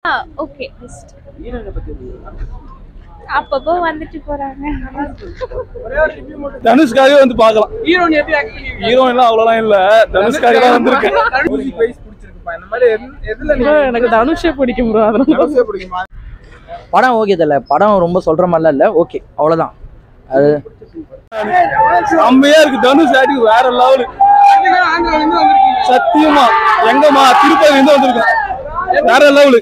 Okay best. அப்பப்போ வந்துட்டு போறாங்க. தனுஷ்காக வந்து பார்க்கலாம். ஹீரோயின்லாம் அவ்வளோலாம் இல்ல, தனுஷ்காக தான் வந்திருக்கேன். எனக்கு தனுஷே பிடிக்கும் ப்ரோ. அதனால படம் ஓகே தெரியல, படம் ரொம்ப சொல்ற மாதிரிலாம் இல்ல, ஓகே அவ்வளவுதான். அது செம்மையா இருக்கு. தனுஷ் ஆக்டிங் வேற லெவல். சத்தியமா எங்கம்மா திருப்பதி இருந்து வந்திருக்கேன். வேற லெவல்.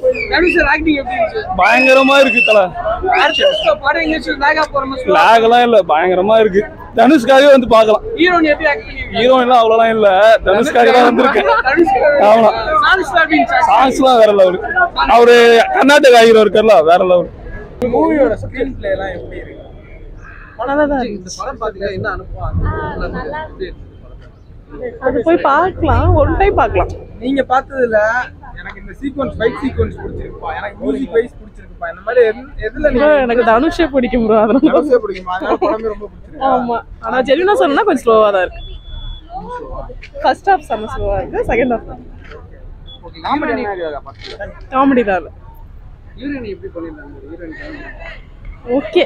பயங்கரமா இருக்கு தல. லாகெல்லாம் இல்ல, பயங்கரமா இருக்கு. தனுஷ்காக வந்து பார்க்கலாம். ஹீரோயின்லாம் அவ்வளோலாம் இல்ல, தனுஷ்காக தான் வந்திருக்கேன். ஆமா, சாங்ஸ்லாம் வேற லெவல். அவரு கர்நாடகா ஹீரோ இருக்கார்ல, வேற லெவல். மூவியோட ஸ்கிரீன் பிளே எல்லாம் எப்படி இருக்கு? படம் பாத்தீங்கன்னா என்ன அனுப்புவாங்க? அது போய் பார்க்கலாம், ஒன் டைம் பார்க்கலாம். நீங்க பார்த்ததுல எனக்கு இந்த சீக்வென்ஸ், ஃபைட் சீக்வென்ஸ் பிடிச்சிருக்குப்பா, எனக்கு மியூசிக் வைஸ் பிடிச்சிருக்குப்பா. இந்த மாதிரி எதுல எனக்கு தனுஷே பிடிக்கும் ப்ரோ. அதனால தனுஷே பிடிக்குமா? அதனால படமே ரொம்ப பிடிச்சிருக்கு. ஆமா, ஆனா ஜெனுவினா சொன்னா கொஞ்சம் ஸ்லோவா தான் இருக்கு. ஃபர்ஸ்ட் ஹாஃப் செம ஸ்லோவா இருக்கு, செகண்ட் ஹாஃப் ஓகே. காமெடி என்ன இருக்கா பாத்தீங்களா? காமெடி தான். ஹீரோயின் எப்படி பண்ணிருந்தாங்க? Heroine okay.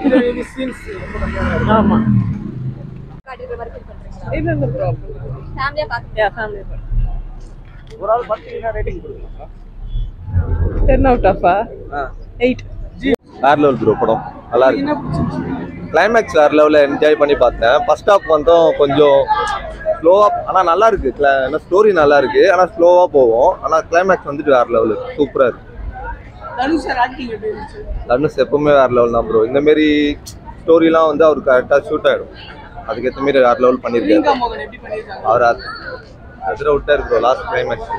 ஹீரோயின் சீன்ஸ் ரொம்ப நல்லா இருக்கு. ஆமா, காட்டுற மாதிரி ஃபீல் பண்றீங்களா? இது என்ன ப்ராப்ளம்? ஃபேமிலியா பாக்க. ஃபேமிலி தான். ஒரு ஆள் பாத்தீங்கன்னா ரேட்டிங் கொடுங்க. 10 out of 8. வேற லெவல் ப்ரோ. படம் நல்லா இருக்கு. கிளைமேக்ஸ் வேற லெவலில் என்ஜாய் பண்ணி பார்த்தேன். ஃபர்ஸ்ட் ஹாஃப் வந்தும் கொஞ்சம் ஸ்லோவாக, ஆனால் நல்லா இருக்கு. ஏன்னா ஸ்டோரி நல்லா இருக்கு, ஆனால் ஸ்லோவாக போகும். ஆனால் கிளைமேக்ஸ் வந்துட்டு வேற லெவலு, சூப்பராக இருக்கு. தனுஷ் எப்பவுமே வேற லெவல் தான் ப்ரோ. இந்த மாரி ஸ்டோரிலாம் வந்து அவருக்கு கரெக்டாக ஷூட் ஆகிடும். அதுக்கேற்ற மாரி வேற லெவல் பண்ணியிருக்காரு. அவர் அதிர விட்டார் ப்ரோ லாஸ்ட் கிளைமேக்ஸ்.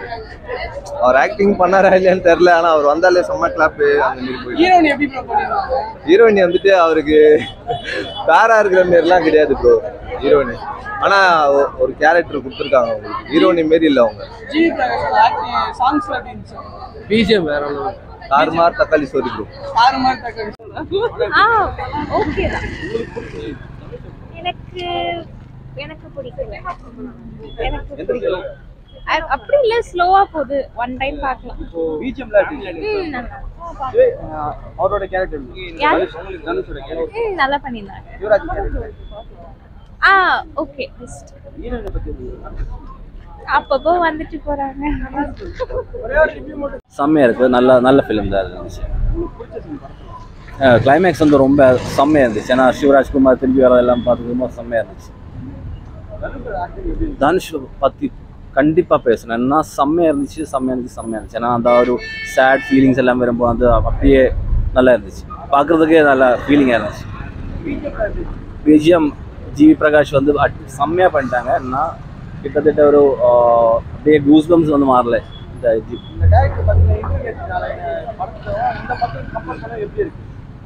அவர் ஆக்டிங் பண்ணாரா இல்லையான்னு தெரியல, ஆனால் அவர் வந்தாலே செம்ம கிளாப்பு அந்த மாரி போயிட்டு. ஹீரோயின் வந்துட்டு அவருக்கு பேரா இருக்கிற மாரிலாம் கிடையாது ப்ரோ ஹீரோயின். ஆனால் ஒரு கேரக்டர் கொடுத்துருக்காங்க அவங்களுக்கு. ஹீரோயின் மாரி இல்லை அவங்க. பிஜிஎம் வேற லெவல். தாறுமாறு தக்காளி சோரி ப்ரோ. ஓகே தான். எனக்கு பிடிக்கல. எனக்கு பிடிக்கல. அப்படி இல்ல, ஸ்லோவா போகுது, ஒன் டைம் பார்க்கலாம். பிஜிஎம்ல அவரோட கேரக்டர் தனுஷோட கேரக்டர் நல்லா பண்ணிருந்தாங்க. Yuvraj character okay best. ஹீரோயினை பத்தி அப்பப்போ வந்துட்டு போறாங்க. ஒரே ஒரு ரிவ்யூ மட்டும். செம்மையாக இருக்குது. நல்ல ஃபிலிம் தான் இருந்துச்சு. கிளைமேக்ஸ் வந்து ரொம்ப செம்மையாக இருந்துச்சு. ஏன்னா சிவராஜ்குமார் திரும்பி வரதெல்லாம் பார்த்து ரொம்ப செம்மையாக இருந்துச்சு. தனுஷ் பற்றி கண்டிப்பாக பேசணும். ஏன்னா செம்மையாக இருந்துச்சு. ஏன்னா அந்த ஒரு சேட் ஃபீலிங்ஸ் எல்லாம் வரும்போது வந்து அப்படியே நல்லா இருந்துச்சு, பார்க்குறதுக்கே நல்ல ஃபீலிங்காக இருந்துச்சு. பிஜிஎம் ஜிவி பிரகாஷ் வந்து செம்மையாக பண்ணிட்டாங்க. ஏன்னா கிட்டத்தட்ட ஒரு அப்படியே கூஸ்பம்ஸ் வந்து மாறல.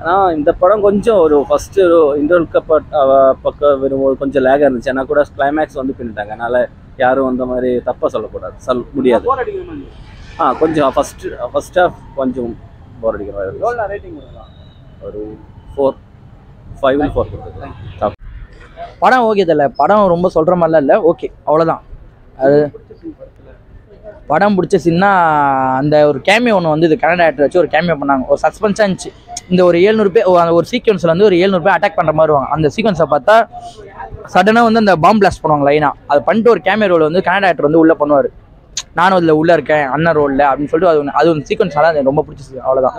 ஆனால் இந்த படம் கொஞ்சம் ஒரு ஃபஸ்ட்டு ஒரு இன்டர்வல் பக்கம் வரும்போது கொஞ்சம் லேகாக இருந்துச்சு. ஆனால் கூட கிளைமேக்ஸ் வந்து பின்னிட்டாங்க. அதனால் யாரும் அந்த மாதிரி தப்பாக சொல்லக்கூடாது, முடியாது. கொஞ்சம் ஃபஸ்ட் ஹாஃப் கொஞ்சம் போர் அடிக்கிற மாதிரி. ஒரு 4 கொடுத்துருக்கேன். படம் ஓகே தெரியல, படம் ரொம்ப சொல்ற மாதிரிலாம் இல்ல, ஓகே அவ்வளவுதான். அது படம் பிடிச்ச சீன்னா அந்த ஒரு கேமியோ ஒன்று வந்து இது கனடா ஆக்டர் வச்சு ஒரு கேமியோ பண்ணாங்க. ஒரு சஸ்பென்ஸாக இருந்துச்சு. இந்த ஒரு 700 பேர் ஒரு சீக்வன்ஸில் வந்து ஒரு 700 பேர் அட்டாக் பண்ணுற மாதிரி வருவாங்க. அந்த சீக்வன்ஸை பார்த்தா சடனாக வந்து அந்த பாம்பு பிளாஸ்ட் பண்ணுவாங்க லைனாக. அது பண்ணிட்டு ஒரு கேமியோ ரோல் வந்து கனடா ஆக்டர் வந்து உள்ளே பண்ணுவார். நானும் அதில் உள்ளே இருக்கேன் அண்ணன் ரோலில் அப்படின்னு சொல்லிட்டு அது ஒரு சீக்வன்ஸ் தான் ரொம்ப பிடிச்சிச்சு. அவ்வளோதான்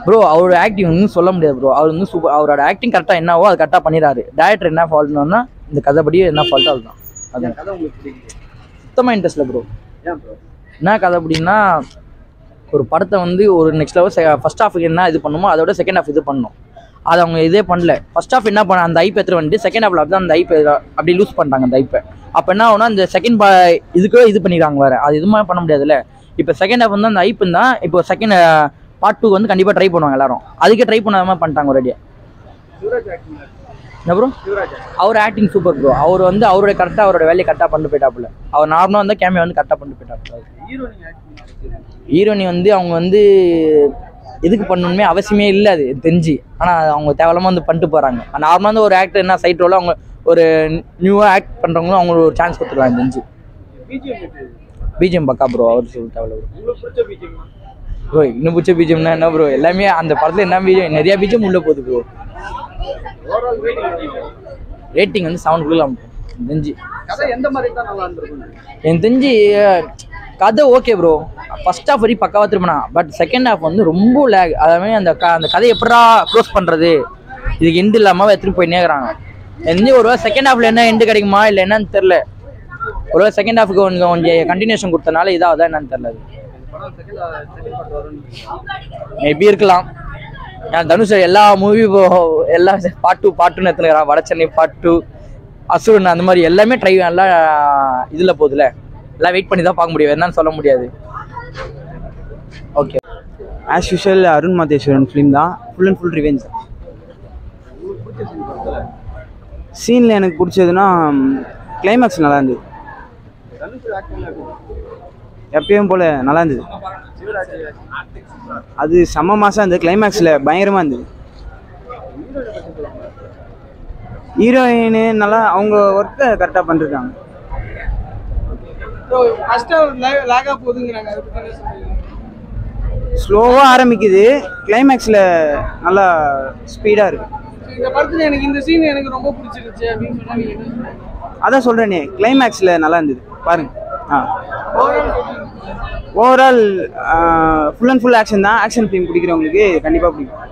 ப்ரோ. அவரோட ஆக்டிங் வந்து சொல்ல முடியாது ப்ரோ. அவர் வந்து சூப்பர். அவரோட ஆக்டிங் கரெக்டாக என்னவோ அது கரெக்டாக பண்ணிடுறாரு. டேரக்டர் என்ன ஃபால்ட்னா இந்த கதைப்படி என்ன ஃபால்ட்டோ அதுதான். அது சுத்தமாக இன்ட்ரெஸ்ட் இல்லை ப்ரோ. என்ன கதை அப்படின்னா, ஒரு படத்தை வந்து ஒரு நெக்ஸ்ட் லெவல் ஃபர்ஸ்ட் ஹாஃபுக்கு என்ன இது பண்ணுமோ அதோட செகண்ட் ஹாஃப் இது பண்ணணும். அதை அவங்க இதே பண்ணல. ஃபர்ஸ்ட் ஹாஃப் என்ன பண்ண அந்த ஐப்பை எடுத்துகிட்டு வந்துட்டு செகண்ட் ஹாஃபில் தான் அந்த ஐப்பை அப்படி லூஸ் பண்ணிட்டாங்க அந்த ஐப்பை. அப்போ என்ன ஆகுனா அந்த செகண்ட் இதுக்கே இது பண்ணிடுறாங்க வேறு. அது இது மாதிரி பண்ண முடியாதுல்ல. இப்போ செகண்ட் ஹாஃப் வந்து அந்த ஐப்பு தான். இப்போ செகண்ட் பார்ட் 2 வந்து கண்டிப்பாக ட்ரை பண்ணுவாங்க எல்லாரும். அதுக்கே ட்ரை பண்ணாத மாதிரி பண்ணிட்டாங்க ஒரேடியாக. என்ன ப்ரோ? அவர் ஆக்டிங் சூப்பர் ப்ரோ. அவர் வந்து அவரோட கரெக்டாக அவரோட வேலையை கரெக்டாக பண்ணிட்டு போயிட்டாப்புல. அவர் நார்மலாக வந்து கேமியா வந்து கரெக்டாக பண்ணிட்டு போயிட்டாப்புல. ஹீரோயினி வந்து அவங்க வந்து எதுக்கு பண்ணணுமே அவசியமே இல்லை அது தெரிஞ்சு. ஆனால் அவங்க தேவையில்லாமல் வந்து பண்ணிட்டு போகிறாங்க. நார்மலாக வந்து ஒரு ஆக்டர் என்ன சைட் ரோல அவங்க ஒரு நியூவாக ஆக்ட் பண்ணுறவங்களும் அவங்களுக்கு ஒரு சான்ஸ் கொடுத்துருவாங்க தெரிஞ்சு. பிஜிஎம் பக்கா ப்ரோ, அவர் சொல்ல தேவையில்ல ப்ரோ. இன்னும் பிடிச்ச பிஜிஎம்னா என்ன ப்ரோ, எல்லாமே அந்த படத்தில் என்ன பிஜிஎம், நிறைய பிஜிஎம் உள்ளே போகுது ப்ரோ. ரேட்டிங் வந்து 7 கொடுக்கலாம் தெரிஞ்சு. எனக்கு தெரிஞ்சு கதை ஓகே ப்ரோ, ஃபர்ஸ்ட் ஹாஃப் வரைக்கும் பக்காவாக திரும்பினா. பட் செகண்ட் ஹாஃப் வந்து ரொம்ப லேக். அதாவது அந்த கதையை எப்படா க்ளோஸ் பண்ணுறது, இதுக்கு எண்டு இல்லாமல் எடுத்துகிட்டு போய் நேர்றாங்க. தெரிஞ்சு ஒருவேளை செகண்ட் ஹாஃப்ல என்ன எண்டு கிடைக்குமா இல்லை என்னன்னு தெரில. ஒருவேளை செகண்ட் ஹாஃபுக்கு கொஞ்சம் கண்டினியூஷன் கொடுத்தனால இதாகதான் என்னன்னு தெரில. மேபி இருக்கலாம். தனுஷ் எல்லா மூவி எல்லா பார்ட் 2 எடுத்துக்கிறான். வட சென்னை பார்ட் 2, அசுரன், அந்த மாதிரி எல்லாமே ட்ரை எல்லாம் இதில் போகுதுல. எல்லாம் வெயிட் பண்ணி தான் பார்க்க முடியும், என்னன்னு சொல்ல முடியாது. Okay, as usual Arun Matheswaran film தான். Full and full revenge. சீனில் எனக்கு பிடிச்சதுன்னா கிளைமேக்ஸ் நல்லா இருந்தது. எப்பயும் போல் நல்லா இருந்தது. அது செம்ம மாதம் இருந்தது. கிளைமேக்ஸில் பயங்கரமாக இருந்தது. ஹீரோயின் நல்லா அவங்க ஒர்க்கை கரெக்டாக பண்ணிருக்காங்க. ஸ்லோவாக ஆரம்பிக்குது, கிளைமேக்ஸில் நல்லா ஸ்பீடாக இருக்கு. இந்த படத்துல எனக்கு இந்த சீன் எனக்கு ரொம்ப பிடிச்சிருச்சு அப்படின்னு சொன்னா அதான் சொல்கிறேனே, கிளைமேக்ஸில் நல்லா இருந்தது பாருங்க. Overall full and full action தான். ஆக்ஷன் ஃபிலிம் பிடிக்கிறவங்களுக்கு கண்டிப்பாக பிடிக்கும்.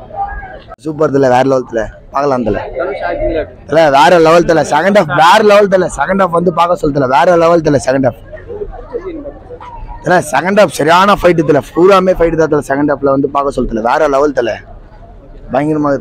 சூப்பர் தல, வேற லெவல் தல, பார்க்கலாம் தல. வேற லெவல் தல. செகண்ட் ஹாஃப் வேற லெவல் தல. செகண்ட் ஹாஃப் வந்து பார்க்க சொல்ல, வேற லெவல் தல. செகண்ட் ஹாஃப் செகண்ட் ஹாஃப் சரியான ஃபைட்டு தல. பூராமே ஃபைட்டு தான் தல. செகண்ட் ஹாஃப்ல வந்து பார்க்க சொல்ல, வேற லெவல் தல. பயங்கரமாக